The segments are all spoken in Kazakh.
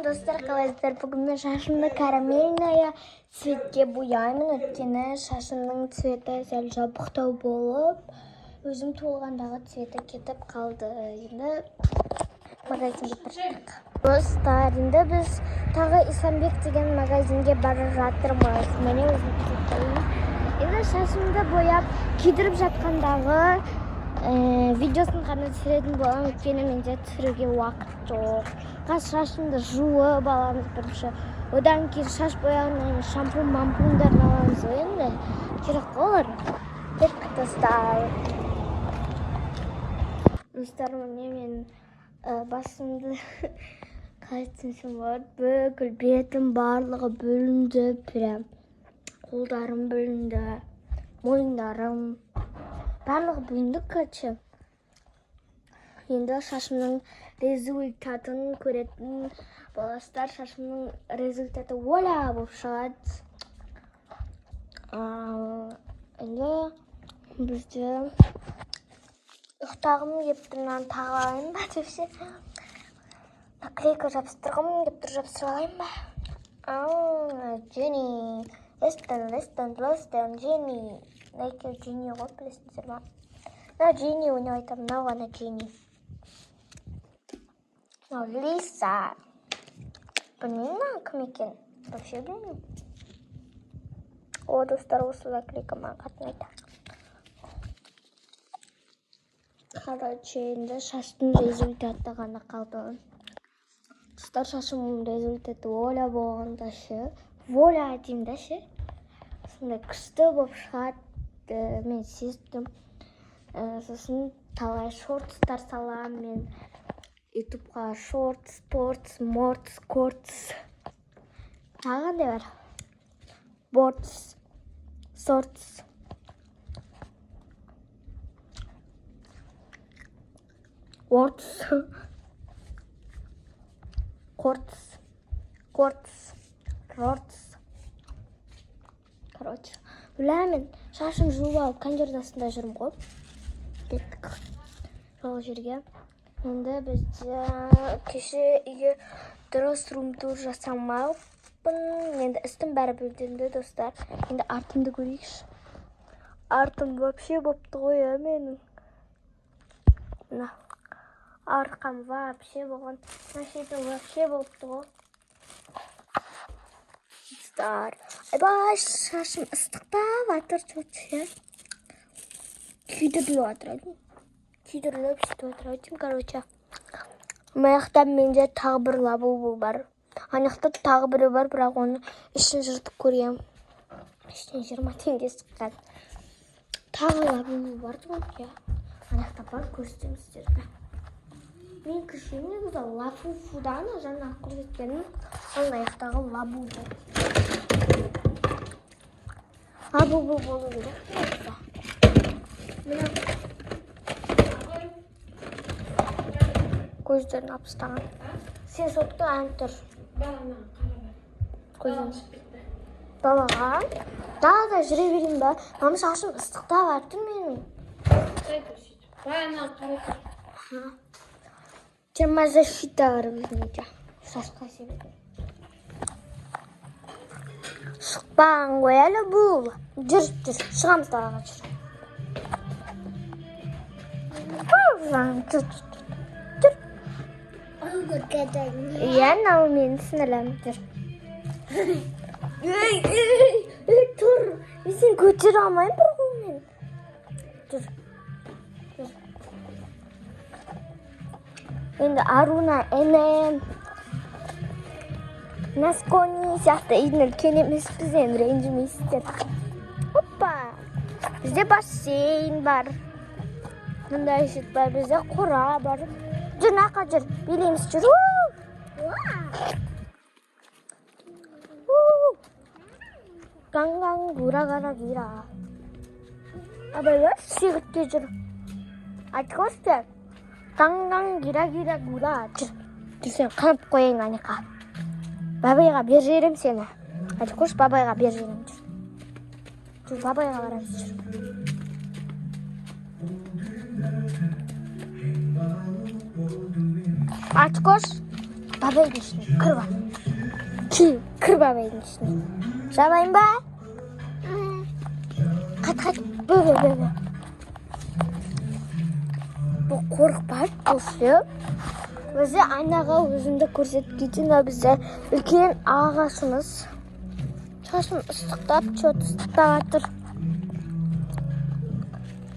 Салам достар, қалайсыздар? Бүгін мен шашымды карамельная цветке бояймын. Өйткені шашымның цветі сәл жабықтау болып, өзім туылғандағы цветі кетіп қалды. Енді магазинге бардық. Достар, енді біз тағы Исламбек деген магазинге бара жатырмыз. Міне өзім цветтеймін. Енді шашымды бояп, кидіріп жатқандағы видеосын ғана түсіретін боламын, өйткені менде түсіруге уақыт жоқ. Қазір шашымды жуып аламыз бірінші. Одан кейін шаш бояғаннан шампунь-мампундарын аламыз. Енді керек қой. Кеттік достар. Достар, міне мен басымды қайтсыншым бар. Бүкіл бетім барлығы бөлінді. Прям қолдарым бөлінді, мойындарым барлығы бөлінді, короче. Енді шашымның результатын көретін боласыздар. Шашымның результаты оля болып шығады. Енді бізде ұйықтағым келіп тұр, мынаны тағайын ба депсе. Наклейка жабыстырғым келіп тұр, жабыстыра алайын ба? Дженни. Лестон, Дженни. Найке Дженни ғой, білесіңдер ма? Мына Дженни ойнап айтамын, мынау ғана Дженни. Мынау Лиса. Білмеймін, кім екен? Вообще білмеймін. О, достар, осы наклейка маған қатынайды. Короче, енді шаштың результаты ғана қалды. Достар, шашымның результаты оля болғанда ше. Воля деймін да ше. Сондай күшті болып шығады. Мен сездім. Сосын талай шортстар салам мен. Ютубқа шорт, спортс, мортс, кортс. Тағандай бар. Бортс, сортс. Ортс. Кортс. Кортс. Рортс. Короче, біләмен, шашым жуып алып, кондер астында жүрмін ғой. Кеттік. Сол жерге. Енді бізде кеше үйге дұрыс рум-тур жасамаппын. Енді істің бәрі білденді, достар. Енді артымды көрейікші. Артым вообще бопты ғой, менің. Мына. Арқам вообще болған. Нашетім вообще бопты ғой. Айбай, шашым ыстықтап атыр чөтше. Күйдіріліп атырады. Күйдіріліп сөйтіп атырады. Короче, маяқтан менде тағы бір лабубу бар. Анаяқта тағы бірі бар, бірақ оны ішін жыртып көрем. Іштен 20 теңге шыққан. Тағы лабубу бар ғой. Анаяқта бар, көрсетемін сіздерге. Мен кішкене негізі лафуфудан жаңа көрсеткенім сол аяқтағы лабубу. Лабубу болу керек. Мына көздерін апыстаған. Сен сотты ән тұр. Балаға? Да, жүре берейін ба? Мамы шашым ыстықтап аттыр менің. Термозащита біздің шашқа себеді. Шықпаң ғой әлі бұл. Жүр, шығамыз далаға жүр. Иә, нау мен сіңілім, жүр. Тұр, мен сен көтер алмайын бір қолмен. Жүр. Енді Аруна, әнем, Наскони сияқты үйдің үлкен емеспіз, енді ренжімейсіздер. Оппа! Бізде бассейн бар. Мұндай жет бар, бізде қора бар. Жүр, нақа жүр, билейміз жүр. Ганған гура-гара-гира. Абайлар шегітте жүр. Айтық өстер. Ганған гира-гира-гура. Жүр сен қанып қойын анеқа. Бабайға бер жерім сені. Айтық көш бабайға бер жерім жүр. Жүр бабайға барамыз жүр. Айтық көш. бабайдың ішіне кір бар. Кір бабайдың ішіне. Жабайын ба? Қайт. Бө. Бұл қорықпайды, бұл өзі айнаға өзімді көрсетіп кетейін, бізде үлкен ағашымыз. Шашым ыстықтап, ыстықтап атыр.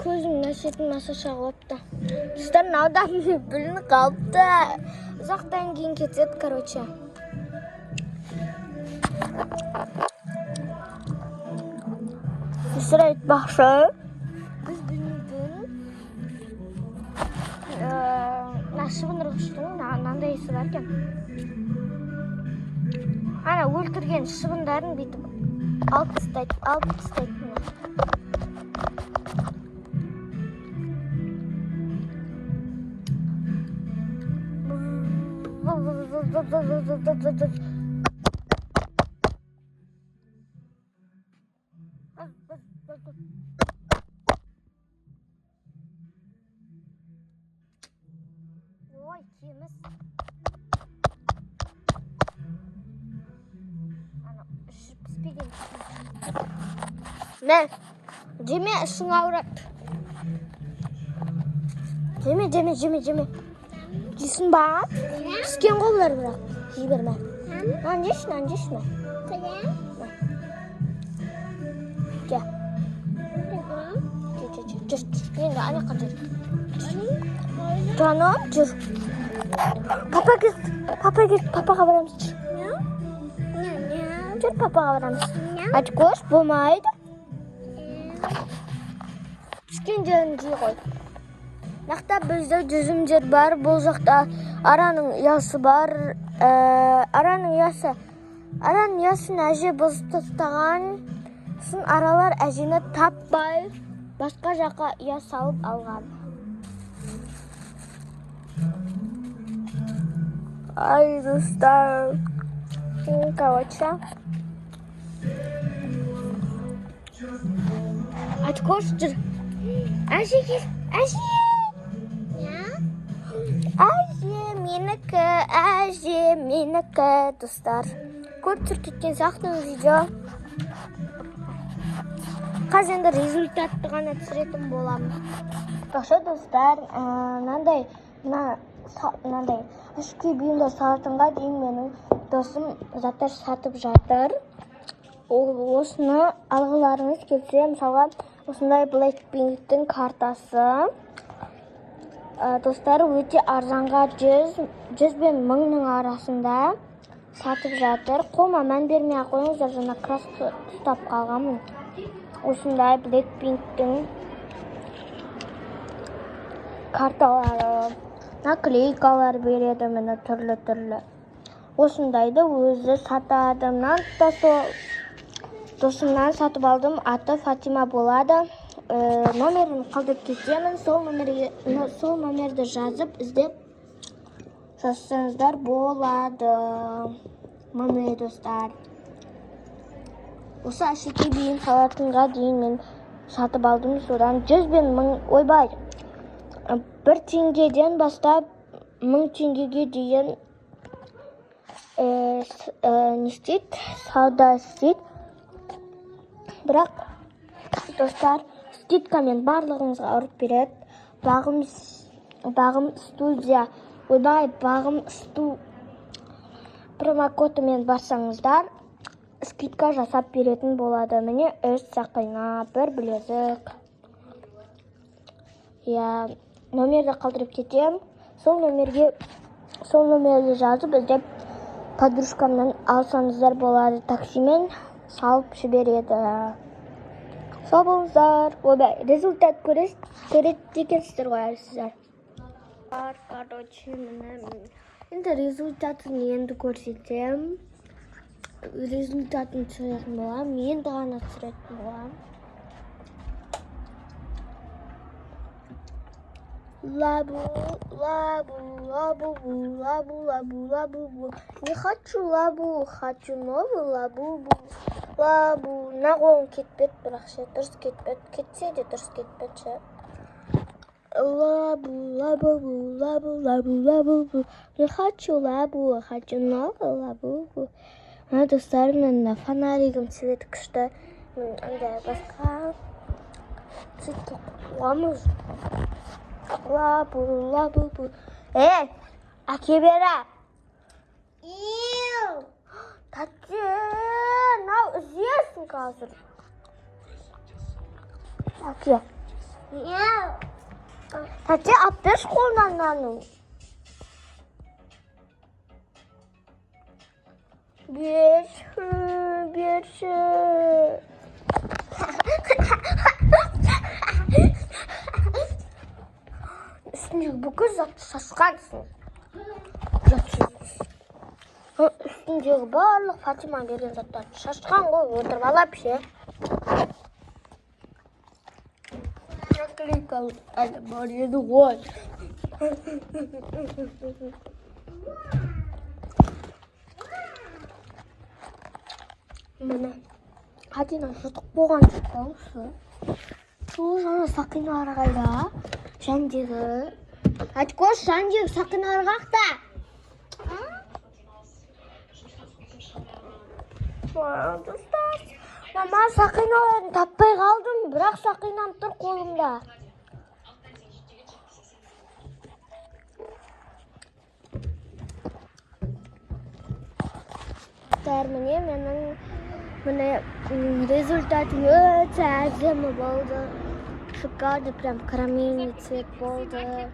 Көзім шетін масаша қылыпты. Достар, наудан білініп қалыпты. Ұзақтан кейін кетеді, короче. Сестер айтпақшы, біз бүгін шыбын ұрғыштың мынандай есі бар екен. Ана өлтірген шыбындарын бүйтіп алып тастайды. Ой, кеміс. Ана, іші піспеген. Мен, жеме, ішің ауырады. Жеме. Жейсің ба? Піскен қолдар бірақ. Жей берме. Нан жеші ме? Же. Жүр. Енді анаққа жүр. Жаным, жүр. Папа кет. Папаға барамыз. Жүр, папаға барамыз. Айтып көш, болмайды. Піскен жерін жей қой. Нақта бізде жүзімдер бар. Бұл жақта араның ұясы бар. Араның ұясын әже бұзып тастаған. Сын аралар әжені таппай, басқа жаққа ұя салып алған. Ай, достар. Короче. Айтып көш, жүр. Әже кел. Әже менікі, достар. Көп түр кеткен сақтың видео. Қазір енді результатты ғана түсіретін боламын. Жақсы, достар, мынандай ішкі бұйымдар сатынға дейін менің досым заттар сатып жатыр. Осыны алғыларыңыз келсе, мысалға осындай Blackpink'тің картасы. Достары өте арзанға 100 бен 1000-ның арасында сатып жатыр. Қолма мән бермей қойыңыздар, жаңа краска ұстап қалғанмын. Осындай Blackpink'тің карталары, наклейкалар береді мені түрлі. Осындайды өзі сатадымнан досымнан сатып алдым. Аты Фатима болады. Номерін қалдырып кетемін. Сол номерді жазып, іздеп жазсаңыздар болады. Міне, достар. Осы әшекей бүйін салатынға дейін мен сатып алдым. Содан 100 бен 1000, ойбай, 1 теңгеден бастап 1000 теңгеге дейін сауда істейді. Бірақ, достар, скидкамен барлығыңызға ұрып береді. Бағым студия, бағым промокодымен барсаңыздар, скидка жасап беретін болады. Міне 3 сақина, 1 білезік. Номерді қалдырып кетем. Сол номерді жазып, іздеп подружкамнан алсаңыздар болады. Таксимен салып жібереді. Сау болыңыздар. Ойбай, результат көреді дегенсіздер ғой әлсіздер. Короче, енді результатын енді көрсетем. Результатын түсіретін болам. Енді ғана түсіретін болам. Лабу. Не хочу лабу, хочу новый лабу. Нағуым кетпет, бірақ ше, дұрыс кетпет. Кетсе де дұрыс кетпет ше. Лабу, лабу, лабу, лабу, лабу. Не хочу лабу, хочу новую лабу. Достарым мына фонаригім цветі күшті. Андай басқа цветті қуамыз. Лабу, лабу. Әке бері. Тәтте, мынау үзесің қазір. Әке. Тәтте, алып берші қолынан наным. Берші. Үстіндегі бүкіл затты шашқансың. Үстіндегі барлық Фатима берген заттарды шашқан ғой, отырып алап ше. Наклейкалы әлі бар еді ғой. Міне, Хадина жұтық болған жұтқаушы. Сол жаңа сақинары қайда? Жәндегі. Әт көш, жәндегі сақинары қақта. Достар, мама сақиналарын таппай қалдым, бірақ сақинам тұр қолымда. Міне менің результатым өте әдемі болды. Шикарный, прям карамельный цвет болды.